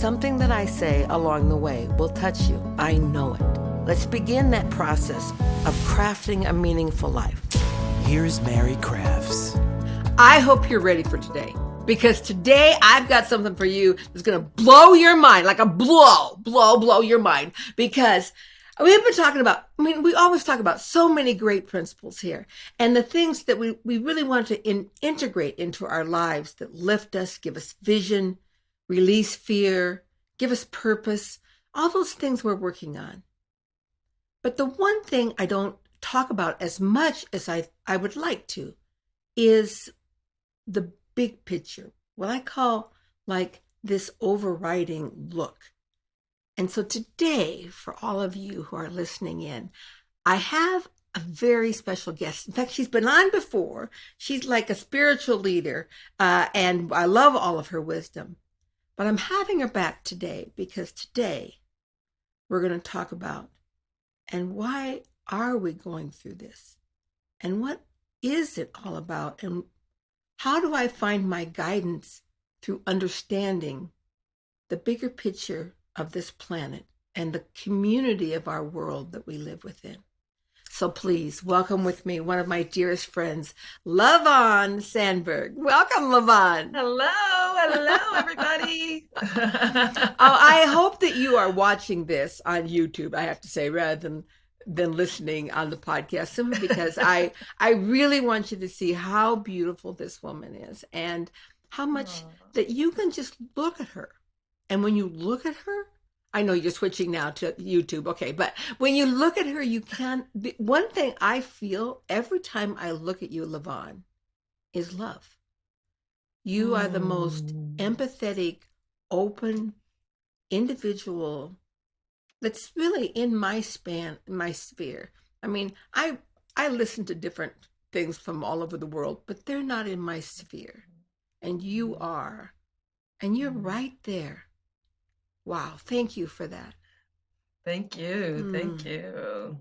something that I say along the way will touch you. I know it. Let's begin that process of crafting a meaningful life. Here's Mary Crafts. I hope you're ready for today, because today I've got something for you that's going to blow your mind, like a blow your mind, because we've been talking about, we always talk about so many great principles here, and the things that we really want to integrate into our lives that lift us, give us vision, release fear, give us purpose, all those things we're working on. But the one thing I don't talk about as much as I would like to is the big picture, what I call like this overriding look. And so today, for all of you who are listening in, I have a very special guest. In fact, she's been on before. She's like a spiritual leader, and I love all of her wisdom. But I'm having her back today because today we're going to talk about, and why are we going through this? And what is it all about? And how do I find my guidance through understanding the bigger picture of this planet and the community of our world that we live within? So please welcome with me one of my dearest friends, LaVonne Sandberg. Welcome, LaVonne. Hello, everybody. I hope that you are watching this on YouTube, I have to say, rather than listening on the podcast, simply because I really want you to see how beautiful this woman is and how much that you can just look at her. And when you look at her, I know you're switching now to YouTube, okay, but when you look at her, you can, one thing I feel every time I look at you, LaVonne, is love. You are the most empathetic, open individual that's really in my sphere. I mean, I listen to different things from all over the world, but they're not in my sphere. And you are. And you're right there. Wow. Thank you for that. Thank you. Thank you.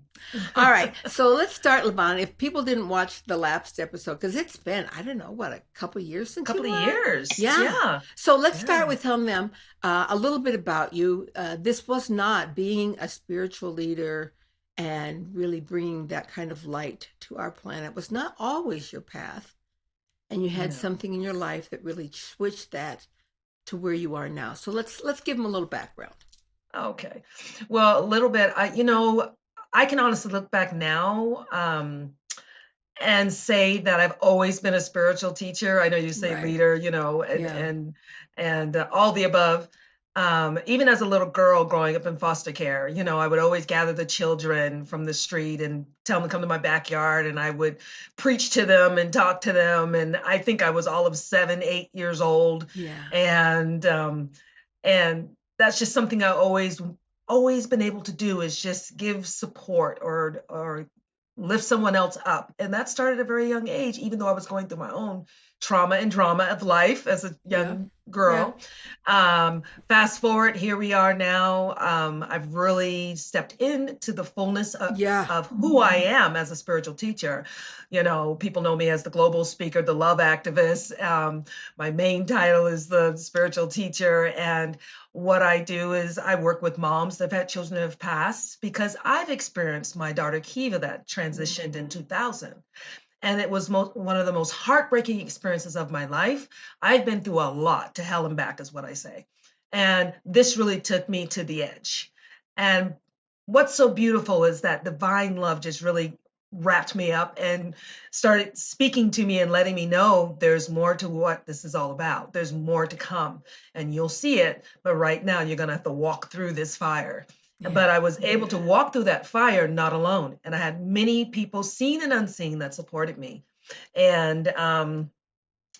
All right. So let's start, LaVonne. If people didn't watch the last episode, because it's been, I don't know, a couple of years since you were? Years. Yeah. So let's start with telling them a little bit about you. This was not being a spiritual leader and really bringing that kind of light to our planet was not always your path. And you had something in your life that really switched that to where you are now. So let's give them a little background. Okay. Well, a little bit. I can honestly look back now and say that I've always been a spiritual teacher. I know you say leader, and all the above. Even as a little girl growing up in foster care, I would always gather the children from the street and tell them to come to my backyard, and I would preach to them and talk to them. And I think I was all of 7, 8 years old. Yeah. And that's just something I always been able to do, is just give support or lift someone else up. And that started at a very young age, even though I was going through my own trauma and drama of life as a young girl. Fast forward, here we are now. I've really stepped into the fullness of who I am as a spiritual teacher. People know me as the global speaker, the love activist. My main title is the spiritual teacher. And what I do is I work with moms that have had children that have passed, because I've experienced my daughter Kiva that transitioned in 2000. And it was one of the most heartbreaking experiences of my life. I've been through a lot, to hell and back is what I say. And this really took me to the edge. And what's so beautiful is that divine love just really wrapped me up and started speaking to me and letting me know there's more to what this is all about. There's more to come, and you'll see it. But right now, you're going to have to walk through this fire. But I was able to walk through that fire not alone. And I had many people, seen and unseen, that supported me. And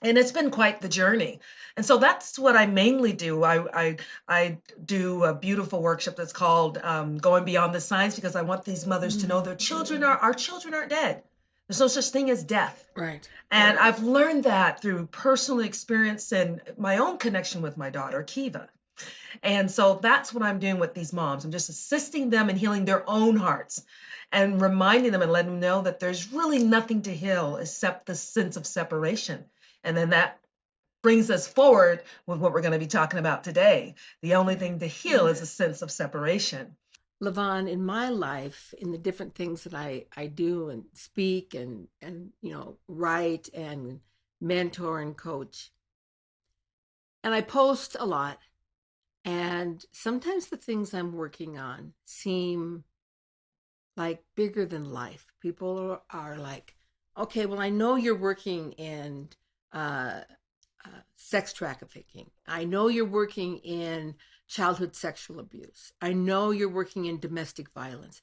it's been quite the journey. And so that's what I mainly do. I do a beautiful workshop that's called Going Beyond the Signs, because I want these mothers to know our children aren't dead. There's no such thing as death. Right. And I've learned that through personal experience and my own connection with my daughter, Kiva. And so that's what I'm doing with these moms. I'm just assisting them in healing their own hearts and reminding them and letting them know that there's really nothing to heal except the sense of separation. And then that brings us forward with what we're going to be talking about today. The only thing to heal is a sense of separation. LaVonne, in my life, in the different things that I do and speak and write and mentor and coach, and I post a lot, and sometimes the things I'm working on seem like bigger than life. People are like, okay, well, I know you're working in uh, sex trafficking. I know you're working in childhood sexual abuse. I know you're working in domestic violence.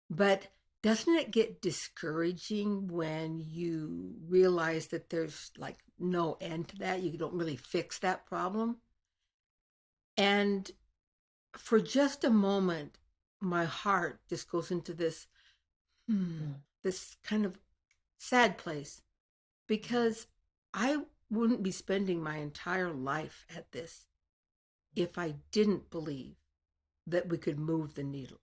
But doesn't it get discouraging when you realize that there's like no end to that? You don't really fix that problem. And for just a moment, my heart just goes into this kind of sad place, because I wouldn't be spending my entire life at this if I didn't believe that we could move the needle.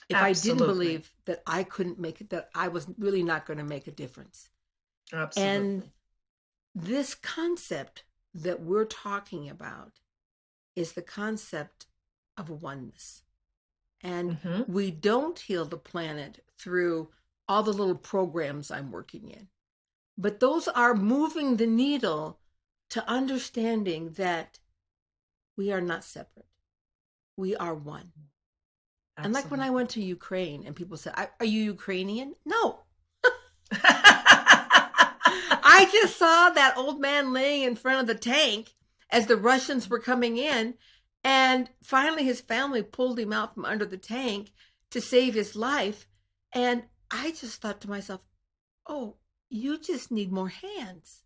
If I didn't Absolutely. believe that I couldn't make it, that I was really not going to make a difference. Absolutely. And this concept that we're talking about is the concept of oneness. And we don't heal the planet through all the little programs I'm working in. But those are moving the needle to understanding that we are not separate. We are one. Absolutely. And like when I went to Ukraine and people said, "Are you Ukrainian?" No. I just saw that old man laying in front of the tank as the Russians were coming in. And finally his family pulled him out from under the tank to save his life. And I just thought to myself, oh, you just need more hands.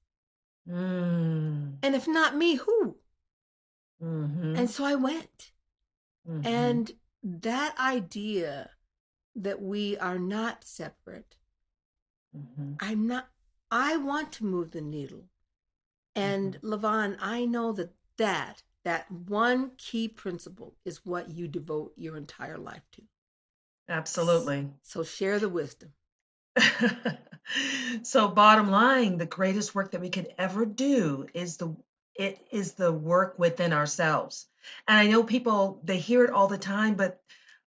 And if not me, who? And so I went. And that idea that we are not separate, I want to move the needle. And LaVonne, I know that one key principle is what you devote your entire life to. Absolutely. So share the wisdom. So bottom line, the greatest work that we could ever do is the work within ourselves. And I know people, they hear it all the time, but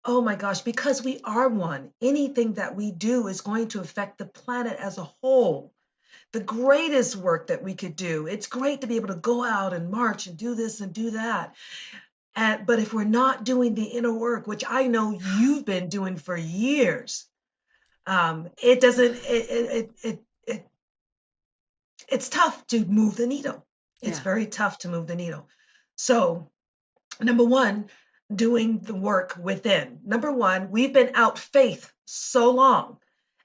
oh my gosh, because we are one, anything that we do is going to affect the planet as a whole. The greatest work that we could do. It's great to be able to go out and march and do this and do that. But if we're not doing the inner work, which I know you've been doing for years, it doesn't, it's tough to move the needle. It's very tough to move the needle. So number one, doing the work within. Number one, we've been out faith so long.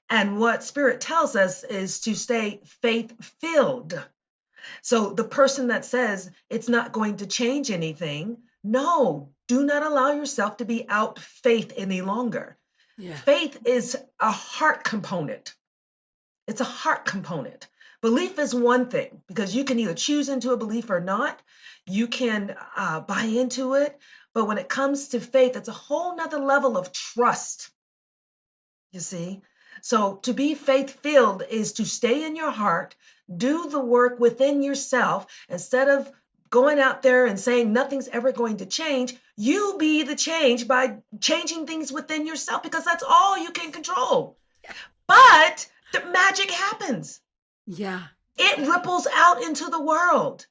And what Spirit tells us is to stay faith-filled. So the person that says it's not going to change anything, no, do not allow yourself to be out faith any longer. Yeah. Faith is a heart component. It's a heart component. Belief is one thing, because you can either choose into a belief or not. You can buy into it. But when it comes to faith, it's a whole nother level of trust. You see? So to be faith-filled is to stay in your heart, do the work within yourself. Instead of going out there and saying nothing's ever going to change, you be the change by changing things within yourself, because that's all you can control. But the magic happens. Yeah. It ripples out into the world.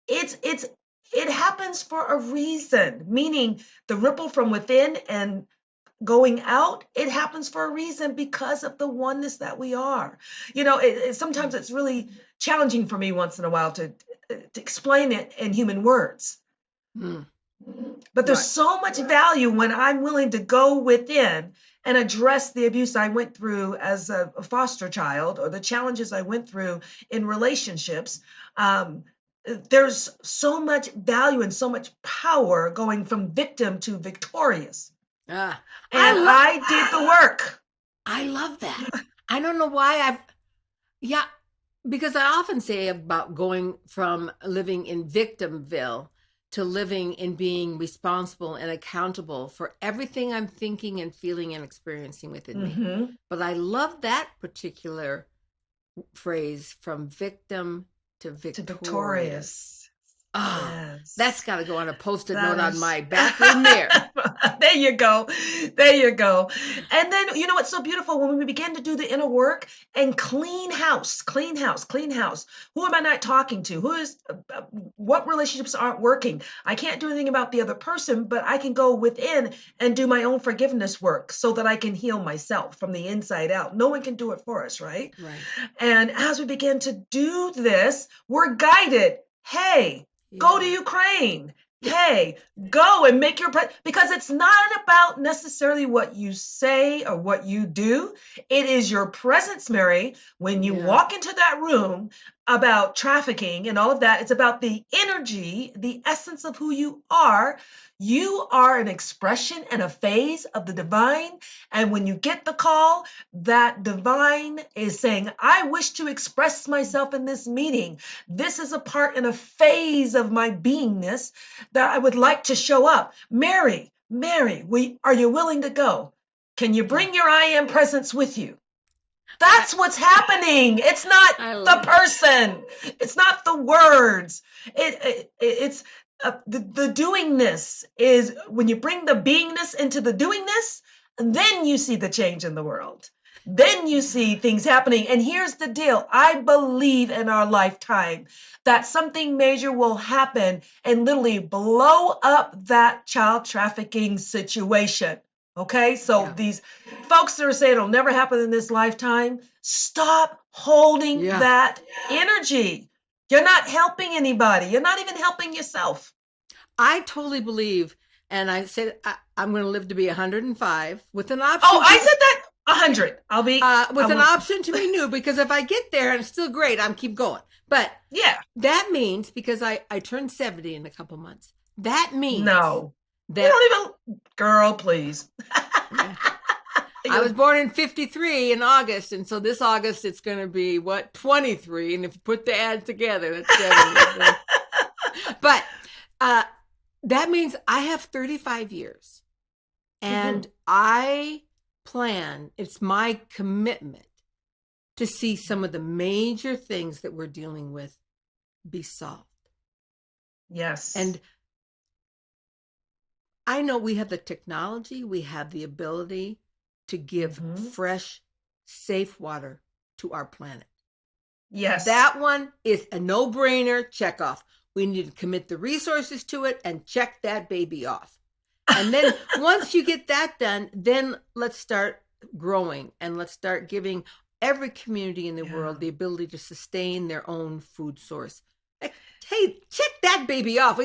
It happens for a reason, meaning the ripple from within and going out, it happens for a reason, because of the oneness that we are. You know, sometimes it's really challenging for me once in a while to explain it in human words. But there's so much value when I'm willing to go within and address the abuse I went through as a foster child, or the challenges I went through in relationships. There's so much value and so much power going from victim to victorious. And I did the work. I love that. I don't know why because I often say about going from living in victimville to living in being responsible and accountable for everything I'm thinking and feeling and experiencing within me. But I love that particular phrase, from victim to to victorious. victorious. Oh, that's Yes. got to go on a post-it That note on is my bathroom mirror. there you go. There you go. And then you know what's so beautiful when we begin to do the inner work and clean house, clean house, clean house. Who am I not talking to? Who is what relationships aren't working? I can't do anything about the other person, but I can go within and do my own forgiveness work so that I can heal myself from the inside out. No one can do it for us, right? Right. And as we begin to do this, we're guided. Hey, go to Yeah. Ukraine. Hey, go and make your because it's not about necessarily what you say or what you do. It is your presence, Mary, when you Yeah. walk into that room about trafficking and all of that. It's about the energy, the essence of who you are. You are an expression and a phase of the divine. And when you get the call, that divine is saying, I wish to express myself in this meeting. This is a part and a phase of my beingness that I would like to show up. Mary, are you willing to go? Can you Yeah. bring your I am presence with you? That's what's happening. It's not I the love it. person. It's not the words. It's the doingness is when you bring the beingness into the doingness, then you see the change in the world. Then you see things happening. And here's the deal. I believe in our lifetime that something major will happen and literally blow up that child trafficking situation. Okay, so Yeah. these folks that are saying it'll never happen in this lifetime, stop holding Yeah. that energy. You're not helping anybody. You're not even helping yourself. I totally believe, and I said I'm going to live to be 105 with an Oh, option I to said that 100. I with an will, option to renew, because if I get there and it's still great, I'm keep going. But yeah, that means, because I turned 70 in a couple months, that means no. You that, don't even, girl, please. yeah, I was born in 53 in August, and so this August it's going to be what, 23, and if you put the ads together, that's 70. But that means I have 35 years, and Mhm. I plan, it's my commitment to see some of the major things that we're dealing with be solved. Yes. And I know we have the technology, we have the ability to give Mhm. fresh, safe water to our planet. Yes. That one is a no-brainer, check off. We need to commit the resources to it and check that baby off. And then once you get that done, then let's start growing and let's start giving every community in the Yeah. world the ability to sustain their own food source. Like, hey, check that baby off.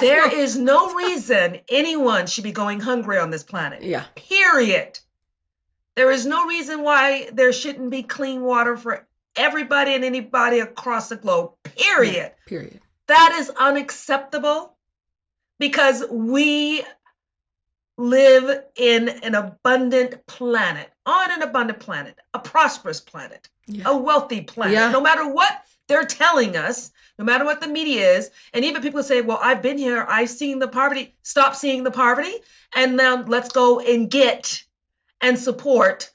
There is no reason anyone should be going hungry on this planet. Yeah. Period. There is no reason why there shouldn't be clean water for everybody and anybody across the globe. Period. Yeah, period. That is unacceptable because we live in an abundant planet, on an abundant planet, a prosperous planet, Yeah. a wealthy planet. Yeah. No matter what they're telling us, no matter what the media is, and even people say, well, I've been here, I've seen the poverty. Stop seeing the poverty, and now let's go and get and support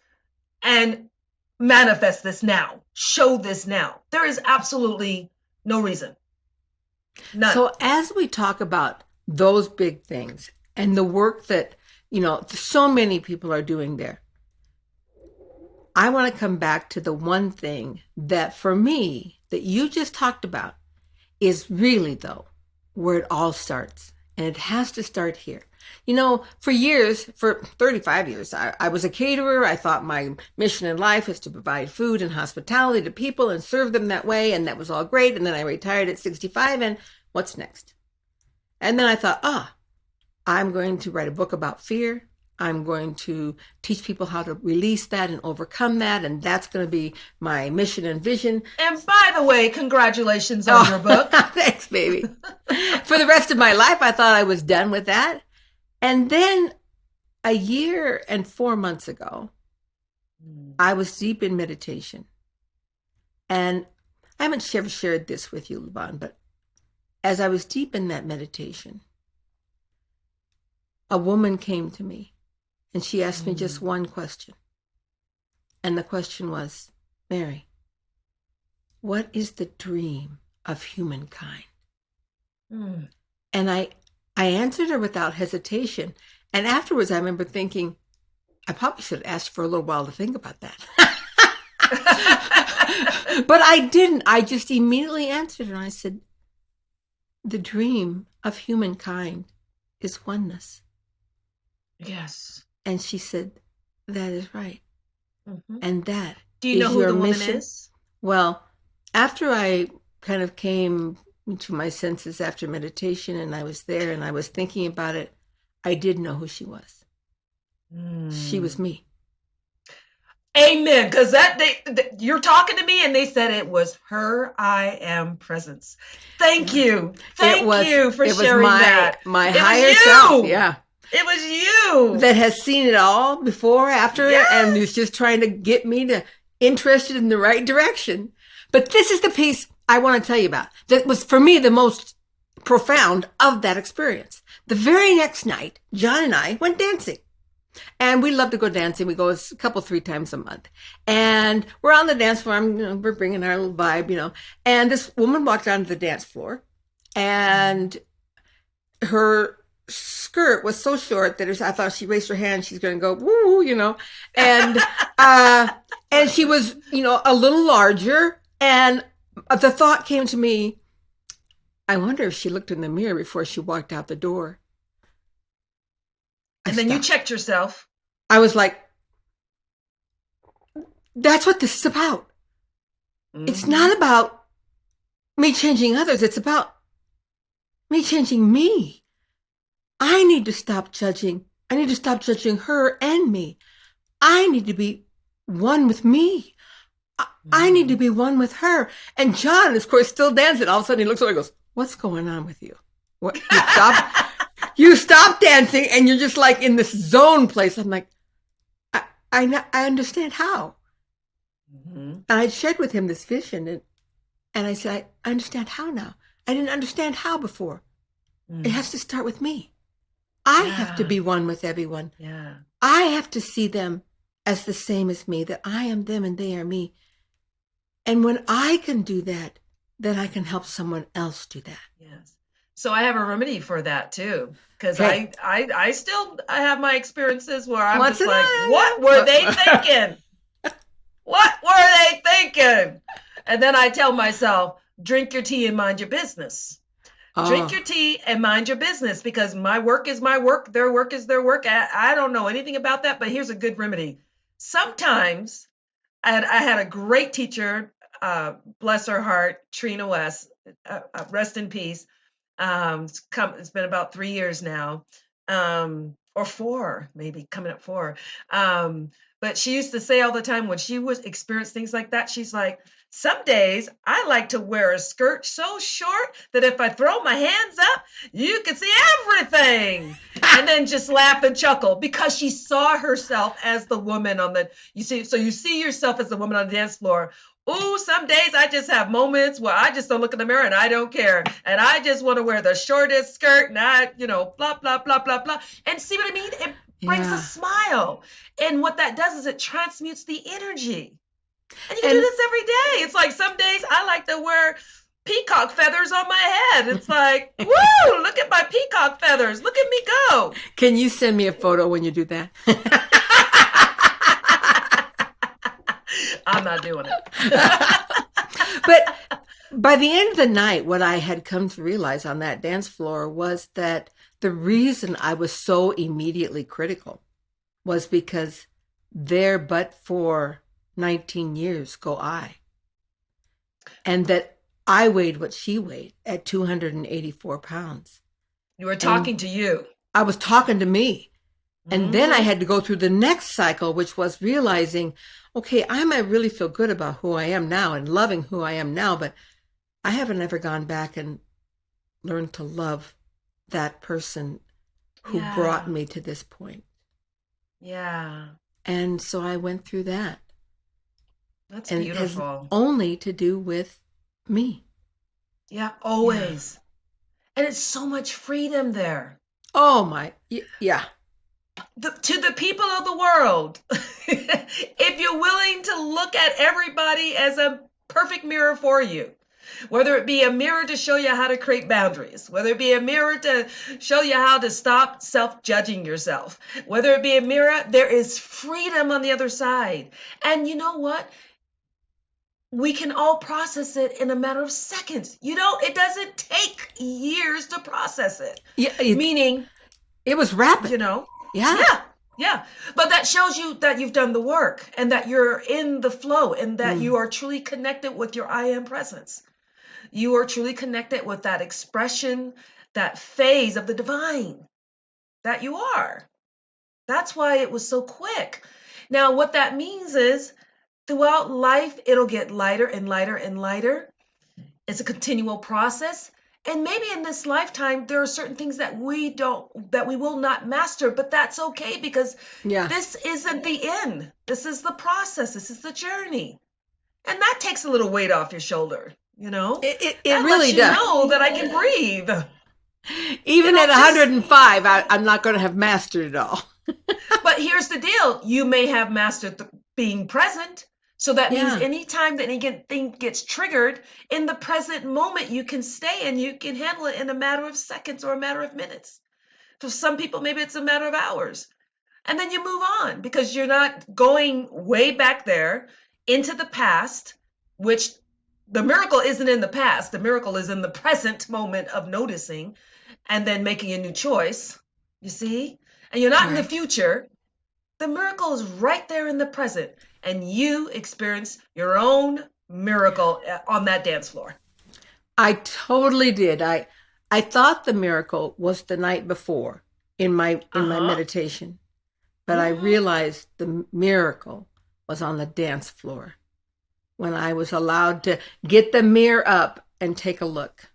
and manifest this now. Show this now. There is absolutely no reason. None. So as we talk about those big things and the work that, so many people are doing there, I want to come back to the one thing that for me, that you just talked about, is really, though, where it all starts. And it has to start here. For years, for 35 years, I was a caterer. I thought my mission in life was to provide food and hospitality to people and serve them that way. And that was all great. And then I retired at 65. And what's next? And then I thought, I'm going to write a book about fear. I'm going to teach people how to release that and overcome that. And that's going to be my mission and vision. And by the way, congratulations on your book. Thanks, baby. For the rest of my life, I thought I was done with that. And then a year and 4 months ago, I was deep in meditation. And I haven't ever shared this with you, LaVonne, but as I was deep in that meditation, a woman came to me and she asked me just one question. And the question was, Mary, what is the dream of humankind. Mm. And I answered her without hesitation. And afterwards, I remember thinking, I probably should have asked for a little while to think about that. But I didn't. I just immediately answered her. And I said, the dream of humankind is oneness. Yes. And she said, that is right. Mm-hmm. And that Do you is know who your the woman mission. is? Well, after I kind of came to my senses after meditation and I was there and I was thinking about it, I did know who she was. She was me. Amen. Because you're talking to me, and they said it was her I am presence. Thank you. Thank you for sharing that. My It was higher you. self, yeah, It was you. that has seen it all before, after, Yes. and is just trying to get me to interested in the right direction. But this is the piece I want to tell you about that was for me the most profound of that experience. The very next night, John and I went dancing. And we love to go dancing. We go a couple, 3 times a month. And we're on the dance floor. We're bringing our little vibe, And this woman walked onto the dance floor. And her skirt was so short that I thought she raised her hand. She's going to go, woo, And, and she was, a little larger. And the thought came to me, I wonder if she looked in the mirror before she walked out the door. And then you checked yourself. I was like, that's what this is about. Mm-hmm. It's not about me changing others. It's about me changing me. I need to stop judging. I need to stop judging her and me. I need to be one with me. I need to be one with her. And John, of course, still dancing. All of a sudden he looks over and goes, what's going on with you? What? You stop dancing and you're just like in this zone place. I'm like, I understand how. Mm-hmm. And I shared with him this vision and I said, I understand how now. I didn't understand how before. Mm. It has to start with me. I have to be one with everyone. Yeah. I have to see them as the same as me, that I am them and they are me. And when I can do that, then I can help someone else do that. Yes. So I have a remedy for that too, because I have my experiences where I'm just like, what were they thinking? What were they thinking? And then I tell myself, drink your tea and mind your business. Drink your tea and mind your business, because my work is my work. Their work is their work. I don't know anything about that, but here's a good remedy. Sometimes I had a great teacher, bless her heart, Trina West, rest in peace. It's been about 3 years now, or 4, maybe coming up 4. But she used to say all the time when she would experience things like that, she's like, some days I like to wear a skirt so short that if I throw my hands up, you can see everything. And then just laugh and chuckle, because she saw herself as the woman you see yourself as the woman on the dance floor. Ooh, some days I just have moments where I just don't look in the mirror and I don't care. And I just want to wear the shortest skirt and blah, blah, blah, blah, blah. And see what I mean? It brings a smile. And what that does is it transmutes the energy. And you can do this every day. It's like some days I like to wear peacock feathers on my head. It's like, woo, look at my peacock feathers. Look at me go. Can you send me a photo when you do that? I'm not doing it. But by the end of the night, what I had come to realize on that dance floor was that the reason I was so immediately critical was because there but for 19 years go I. And that I weighed what she weighed at 284 pounds. You were talking to you. I was talking to me. And then I had to go through the next cycle, which was realizing, okay, I might really feel good about who I am now and loving who I am now, but I haven't ever gone back and learned to love that person who brought me to this point. Yeah. And so I went through that. That's and beautiful. It has only to do with me. Yeah, always. Yeah. And it's so much freedom there. Oh my, yeah. To the people of the world, if you're willing to look at everybody as a perfect mirror for you, Whether it be a mirror to show you how to create boundaries, whether it be a mirror to show you how to stop self-judging yourself, whether it be a mirror, there is freedom on the other side. And you know what? We can all process it in a matter of seconds. It doesn't take years to process it. Yeah, Meaning, it was rapid. Yeah. Yeah. But that shows you that you've done the work and that you're in the flow and that you are truly connected with your I am presence. You are truly connected with that expression, that phase of the divine that you are. That's why it was so quick. Now, what that means is throughout life, it'll get lighter and lighter and lighter. It's a continual process. And maybe in this lifetime, there are certain things that we will not master, but that's okay because this isn't the end. This is the process. This is the journey. And that takes a little weight off your shoulder, It that really lets you does. know that I can breathe. Even at 105, I'm not going to have mastered it all. But here's the deal. You may have mastered being present. So that means anytime that anything gets triggered, in the present moment, you can stay and you can handle it in a matter of seconds or a matter of minutes. For some people, maybe it's a matter of hours. And then you move on because you're not going way back there into the past, which the miracle isn't in the past. The miracle is in the present moment of noticing and then making a new choice, you see? And you're not in the future. The miracle is right there in the present. And you experience your own miracle on that dance floor. I totally did. I thought the miracle was the night before in my meditation, but I realized the miracle was on the dance floor when I was allowed to get the mirror up and take a look.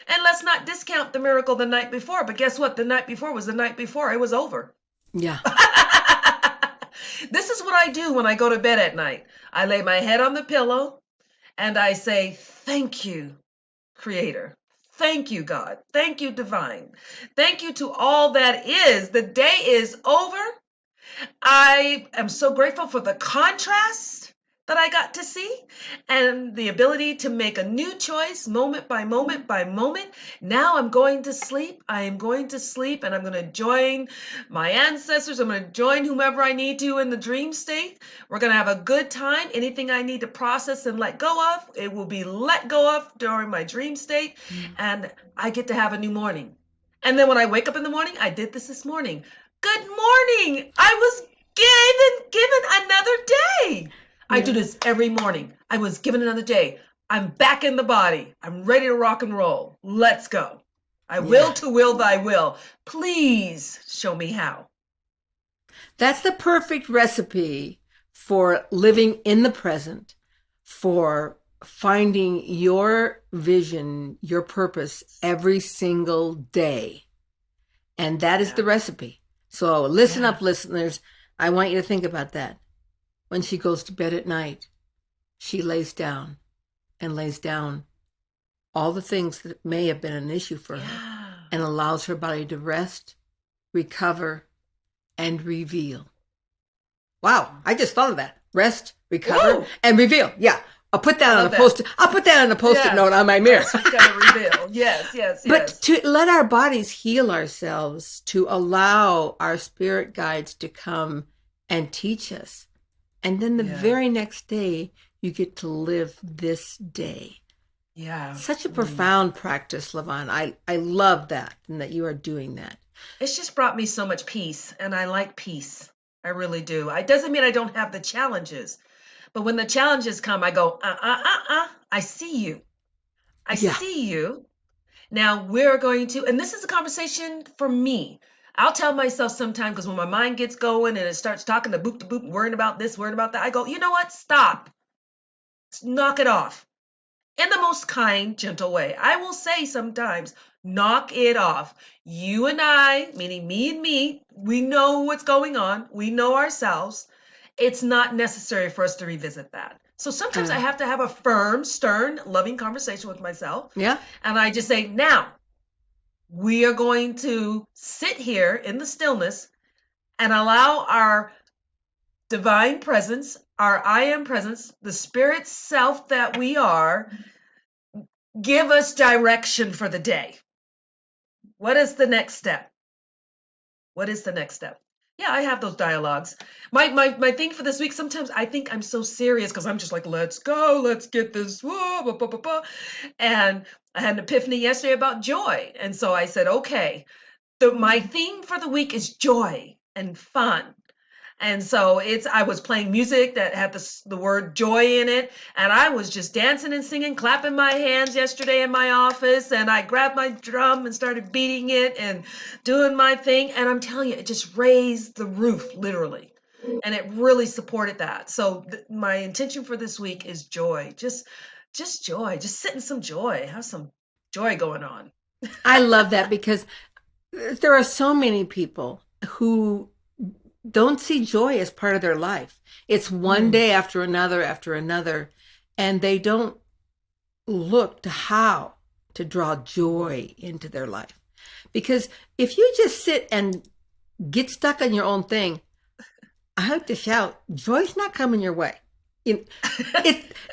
And let's not discount the miracle the night before, but guess what? The night before was the night before. It was over. Yeah. This is what I do when I go to bed at night. I lay my head on the pillow and I say, thank you, Creator. Thank you, God. Thank you, Divine. Thank you to all that is. The day is over. I am so grateful for the contrast that I got to see and the ability to make a new choice moment by moment by moment. Now I'm going to sleep. I am going to sleep and I'm going to join my ancestors. I'm going to join whomever I need to in the dream state. We're going to have a good time. Anything I need to process and let go of, it will be let go of during my dream state. And I get to have a new morning. And then when I wake up in the morning, I did this morning. Good morning. I was given another day. I do this every morning. I was given another day. I'm back in the body. I'm ready to rock and roll. Let's go. I will to will thy will. Please show me how. That's the perfect recipe for living in the present, for finding your vision, your purpose every single day. And that is the recipe. So listen up, listeners. I want you to think about that. When she goes to bed at night, she lays down all the things that may have been an issue for her and allows her body to rest, recover, and reveal. Wow, I just thought of that. Rest, recover, and reveal. Yeah. I'll put that on a post-it. I'll put that on a post-it note on my mirror. Reveal. Yes. But to let our bodies heal ourselves, to allow our spirit guides to come and teach us. And then the very next day, you get to live this day. Yeah. Such a profound practice, LaVonne. I love that and that you are doing that. It's just brought me so much peace, and I like peace. I really do. It doesn't mean I don't have the challenges, but when the challenges come, I go, I see you. I see you. Now we're going to, and this is a conversation for me. I'll tell myself sometimes, because when my mind gets going and it starts talking to boop, worrying about this, worrying about that, I go, you know what? Stop. Knock it off. In the most kind, gentle way. I will say sometimes, knock it off. You and I, meaning me and me, we know what's going on. We know ourselves. It's not necessary for us to revisit that. So sometimes I have to have a firm, stern, loving conversation with myself. Yeah. And I just say, now, we are going to sit here in the stillness and allow our divine presence, our I am presence, the spirit self that we are, give us direction for the day. What is the next step? What is the next step? Yeah, I have those dialogues. My thing for this week, sometimes I think I'm so serious because I'm just like, let's go, let's get this. Whoa, blah, blah, blah, blah. And I had an epiphany yesterday about joy. And so I said, okay, my theme for the week is joy and fun. And so I was playing music that had the word joy in it. And I was just dancing and singing, clapping my hands yesterday in my office. And I grabbed my drum and started beating it and doing my thing. And I'm telling you, it just raised the roof, literally. And it really supported that. So my intention for this week is joy, just joy, just sit in some joy, have some joy going on. I love that because there are so many people who don't see joy as part of their life. It's one day after another, and they don't look to how to draw joy into their life. Because if you just sit and get stuck on your own thing, I have to shout, joy's not coming your way.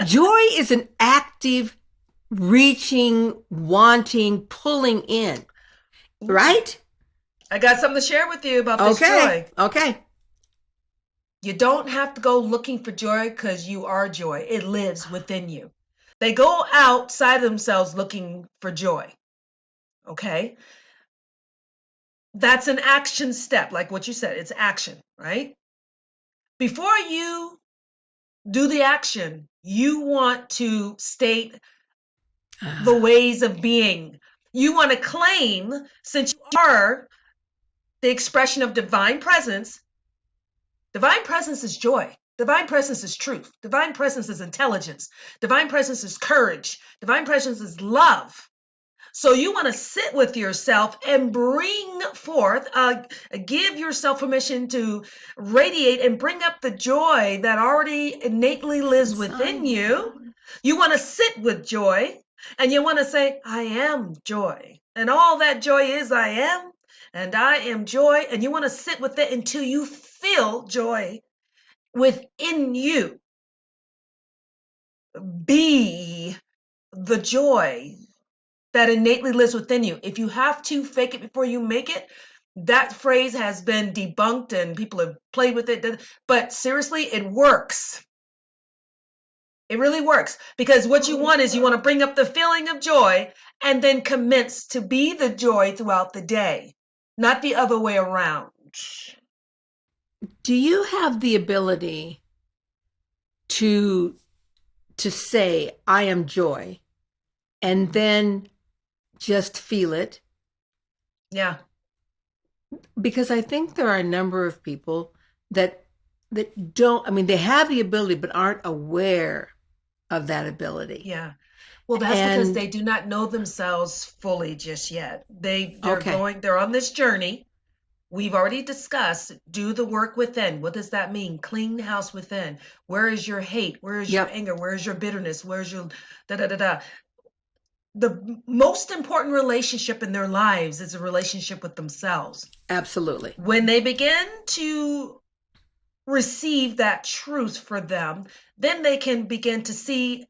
Joy is an active, reaching, wanting, pulling in, right? I got something to share with you about this joy. Okay. You don't have to go looking for joy because you are joy. It lives within you. They go outside themselves looking for joy. Okay? That's an action step, like what you said. It's action, right? Before you do the action, you want to state the ways of being. You want to claim, since you are the expression of divine presence is joy. Divine presence is truth. Divine presence is intelligence. Divine presence is courage. Divine presence is love. So you want to sit with yourself and bring forth, give yourself permission to radiate and bring up the joy that already innately lives within you. You want to sit with joy and you want to say, I am joy. And all that joy is, I am. And I am joy. And you want to sit with it until you feel joy within you. Be the joy that innately lives within you. If you have to fake it before you make it, that phrase has been debunked and people have played with it. But seriously, it works. It really works, because what you want is you want to bring up the feeling of joy and then commence to be the joy throughout the day, not the other way around. Do you have the ability to say, I am joy, and then just feel it? Yeah. Because I think there are a number of people that don't, I mean, they have the ability but aren't aware of that ability. Yeah. Well, that's because they do not know themselves fully just yet. They're on this journey. We've already discussed, do the work within. What does that mean? Clean the house within. Where is your hate? Where is your anger? Where is your bitterness? Where's your da-da-da-da? The most important relationship in their lives is a relationship with themselves. Absolutely. When they begin to receive that truth for them, then they can begin to see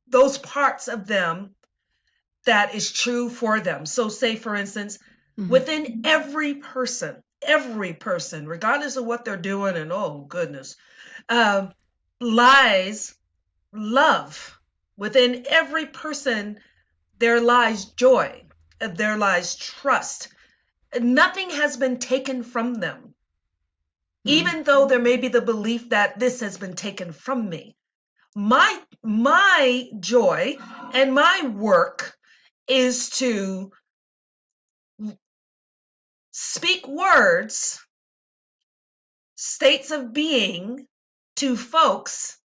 those parts of them that is true for them. So say, for instance, within every person, regardless of what they're doing, and oh goodness, lies love. Within every person, there lies joy, there lies trust. Nothing has been taken from them, even though there may be the belief that this has been taken from me. My joy and my work is to speak words, states of being to folks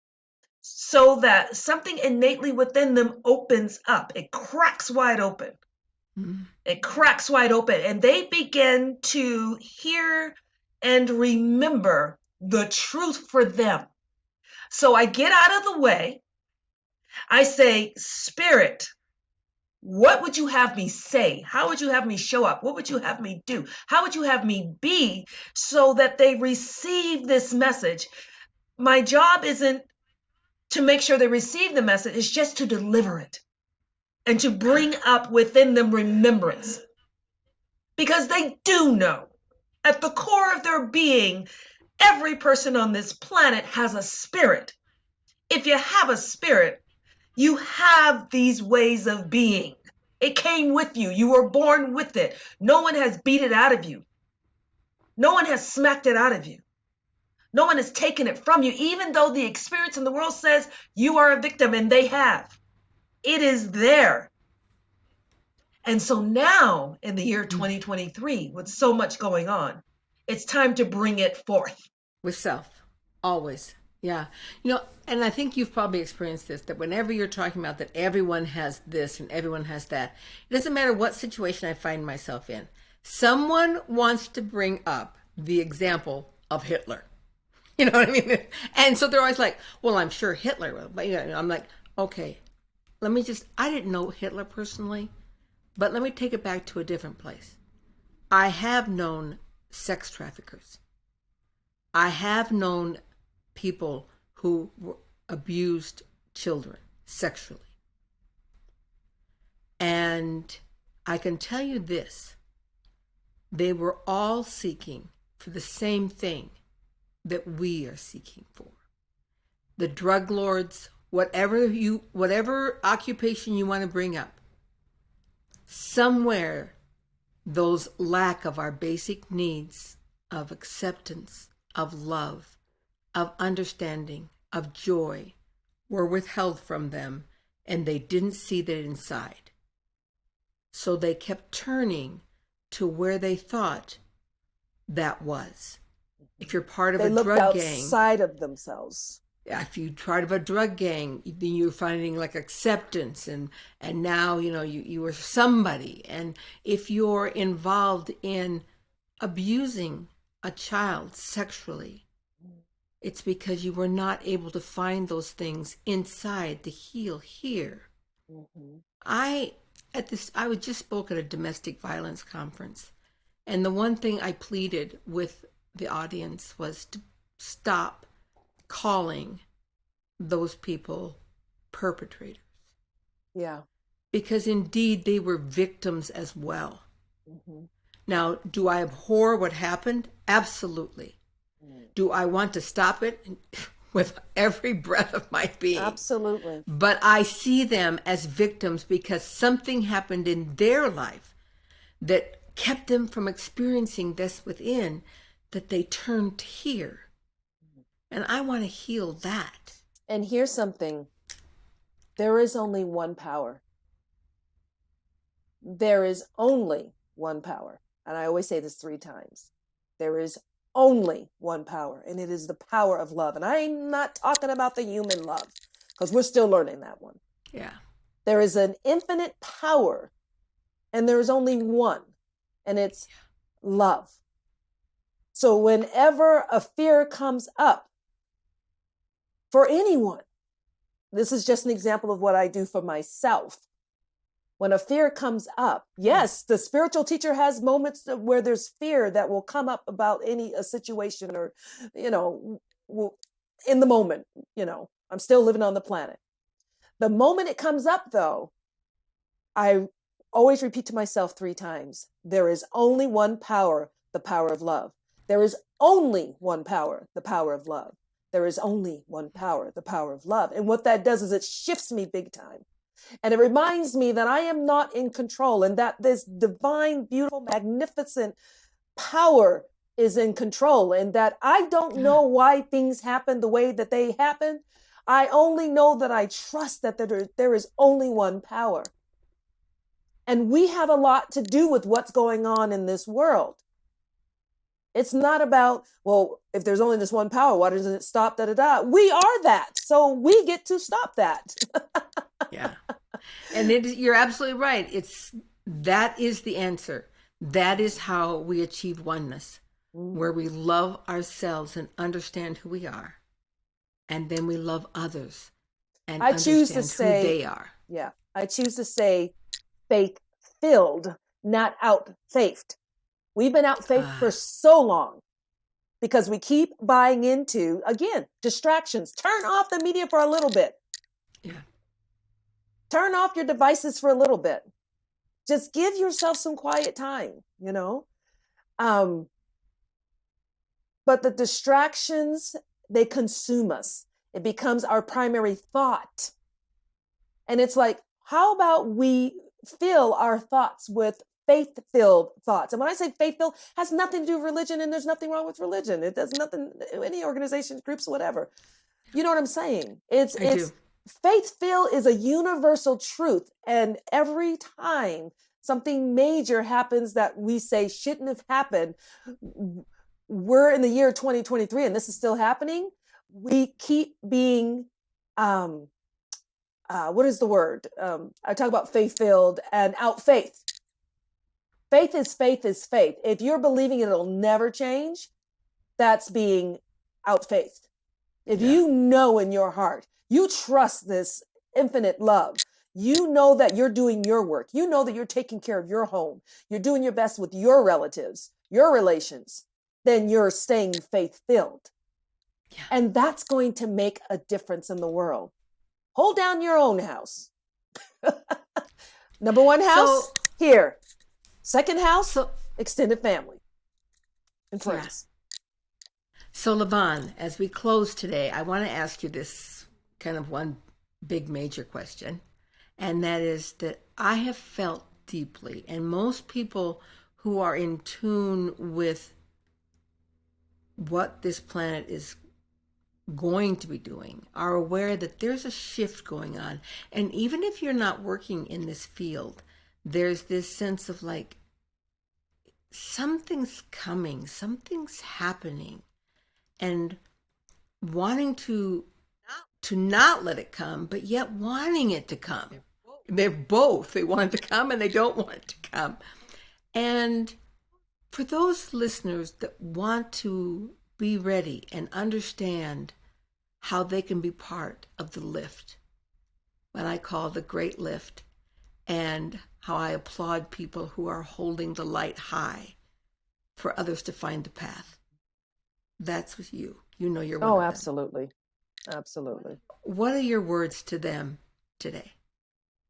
so that something innately within them opens up. It cracks wide open. It cracks wide open, and they begin to hear and remember the truth for them. So I get out of the way. I say, Spirit, what would you have me say? How would you have me show up? What would you have me do? How would you have me be so that they receive this message? My job isn't to make sure they receive the message is just to deliver it and to bring up within them remembrance. Because they do know at the core of their being, every person on this planet has a spirit. If you have a spirit, you have these ways of being. It came with you. You were born with it. No one has beat it out of you. No one has smacked it out of you. No one has taken it from you, even though the experience in the world says you are a victim, and they have. It is there. And so now, in the year 2023, with so much going on, it's time to bring it forth. With self, always. Yeah. And I think you've probably experienced this, that whenever you're talking about that everyone has this and everyone has that, it doesn't matter what situation I find myself in. Someone wants to bring up the example of Hitler. You know what I mean? And so they're always like, well, I'm sure Hitler will. But I'm like, okay, I didn't know Hitler personally, but let me take it back to a different place. I have known sex traffickers. I have known people who abused children sexually. And I can tell you this, they were all seeking for the same thing that we are seeking for. The drug lords, whatever occupation you want to bring up, somewhere those lack of our basic needs of acceptance, of love, of understanding, of joy were withheld from them, and they didn't see that inside. So they kept turning to where they thought that was. If you're part of a drug gang, outside of themselves. If you're part of a drug gang, then you're finding like acceptance, and now you are somebody. And if you're involved in abusing a child sexually, it's because you were not able to find those things inside to heal here. Mm-hmm. I was just spoke at a domestic violence conference, and the one thing I pleaded with the audience was to stop calling those people perpetrators. Yeah. Because indeed they were victims as well. Mm-hmm. Now, do I abhor what happened? Absolutely. Do I want to stop it? With every breath of my being. Absolutely. But I see them as victims because something happened in their life that kept them from experiencing this within, that they turned to here. And I want to heal that. And here's something. There is only one power. There is only one power. And I always say this 3 times. There is only one power, and it is the power of love. And I'm not talking about the human love, because we're still learning that one. Yeah. There is an infinite power, and there is only one, and it's love. So whenever a fear comes up for anyone, this is just an example of what I do for myself. When a fear comes up, yes, the spiritual teacher has moments where there's fear that will come up about a situation, or, in the moment, I'm still living on the planet. The moment it comes up, though, I always repeat to myself 3 times, there is only one power, the power of love. There is only one power, the power of love. There is only one power, the power of love. And what that does is it shifts me big time. And it reminds me that I am not in control, and that this divine, beautiful, magnificent power is in control, and that I don't know why things happen the way that they happen. I only know that I trust that there is only one power. And we have a lot to do with what's going on in this world. It's not about, well, if there's only this one power, why doesn't it stop? We are that. So we get to stop that. Yeah. And you're absolutely right. That is the answer. That is how we achieve oneness, where we love ourselves and understand who we are. And then we love others and understand who they are. Yeah. I choose to say faith-filled, not out-faithed. We've been out-faithed for so long. because we keep buying into, again, distractions. Turn off the media for a little bit. Yeah. Turn off your devices for a little bit. Just give yourself some quiet time, you know? But the distractions, they consume us. It becomes our primary thought. And it's like, how about we fill our thoughts with faith-filled thoughts? And when I say faith-filled, it has nothing to do with religion, and there's nothing wrong with religion. It does nothing, any organizations, groups, whatever. You know what I'm saying? It's faith-filled is a universal truth. And every time something major happens that we say shouldn't have happened, we're in the year 2023 and this is still happening. We keep being, what is the word? I talk about faith-filled and out faith. Faith is faith is faith. If you're believing it'll never change, that's being out faith. If you know in your heart, you trust this infinite love, you know that you're doing your work, you know that you're taking care of your home, you're doing your best with your relatives, your relations, then you're staying faith-filled. Yeah. And that's going to make a difference in the world. Hold down your own house. Number one house, here. Second house, extended family and friends. Yeah. So LaVonne, as we close today, I want to ask you this kind of one big major question. And that is that I have felt deeply, and most people who are in tune with what this planet is going to be doing are aware that there's a shift going on. And even if you're not working in this field, there's this sense of like, something's coming, something's happening, and wanting to not let it come, but yet wanting it to come. They're both. They want it to come and they don't want it to come. And for those listeners that want to be ready and understand how they can be part of the lift, what I call the great lift, and how I applaud people who are holding the light high for others to find the path. That's with you. You know you're one of them. Absolutely. Absolutely. What are your words to them today?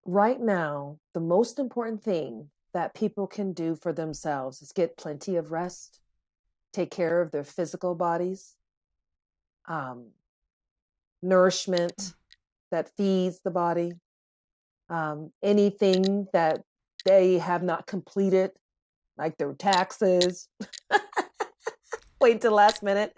Right now, the most important thing that people can do for themselves is get plenty of rest, take care of their physical bodies, nourishment that feeds the body, anything that they have not completed, like their taxes, wait till last minute,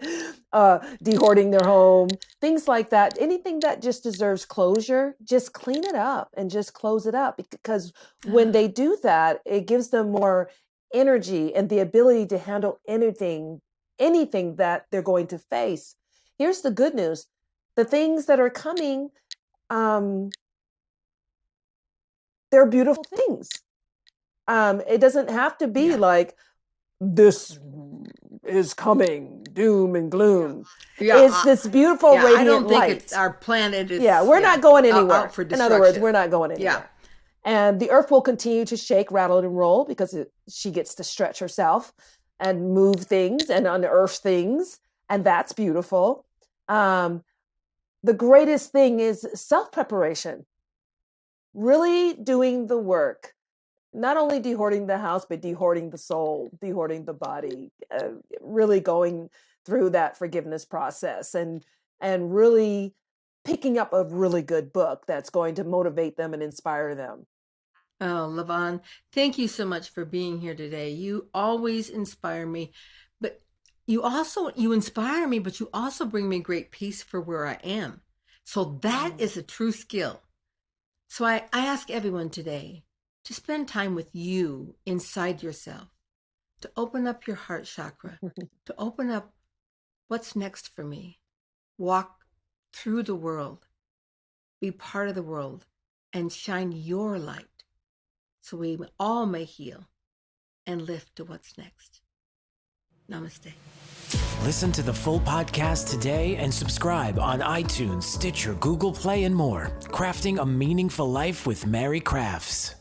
dehoarding their home, things like that. Anything that just deserves closure, just clean it up and just close it up. Because when they do that, it gives them more energy and the ability to handle anything that they're going to face. Here's the good news. The things that are coming, they're beautiful things. It doesn't have to be like, this is coming, doom and gloom. It's this beautiful radiant light. I don't think it's our planet is. We're not going anywhere. Out for in other words, we're not going anywhere. And the earth will continue to shake, rattle, and roll because she gets to stretch herself and move things and unearth things. And that's beautiful. The greatest thing is self-preparation. Really doing the work. Not only dehoarding the house, but dehoarding the soul, dehoarding the body, really going through that forgiveness process and really picking up a really good book that's going to motivate them and inspire them. Oh, LaVonne, thank you so much for being here today. You always inspire me, but you inspire me, but you also bring me great peace for where I am. So that is a true skill. So I ask everyone today to spend time with you inside yourself, to open up your heart chakra, to open up what's next for me, walk through the world, be part of the world, and shine your light so we all may heal and lift to what's next. Namaste. Listen to the full podcast today and subscribe on iTunes, Stitcher, Google Play, and more. Crafting a Meaningful Life with Mary Crafts.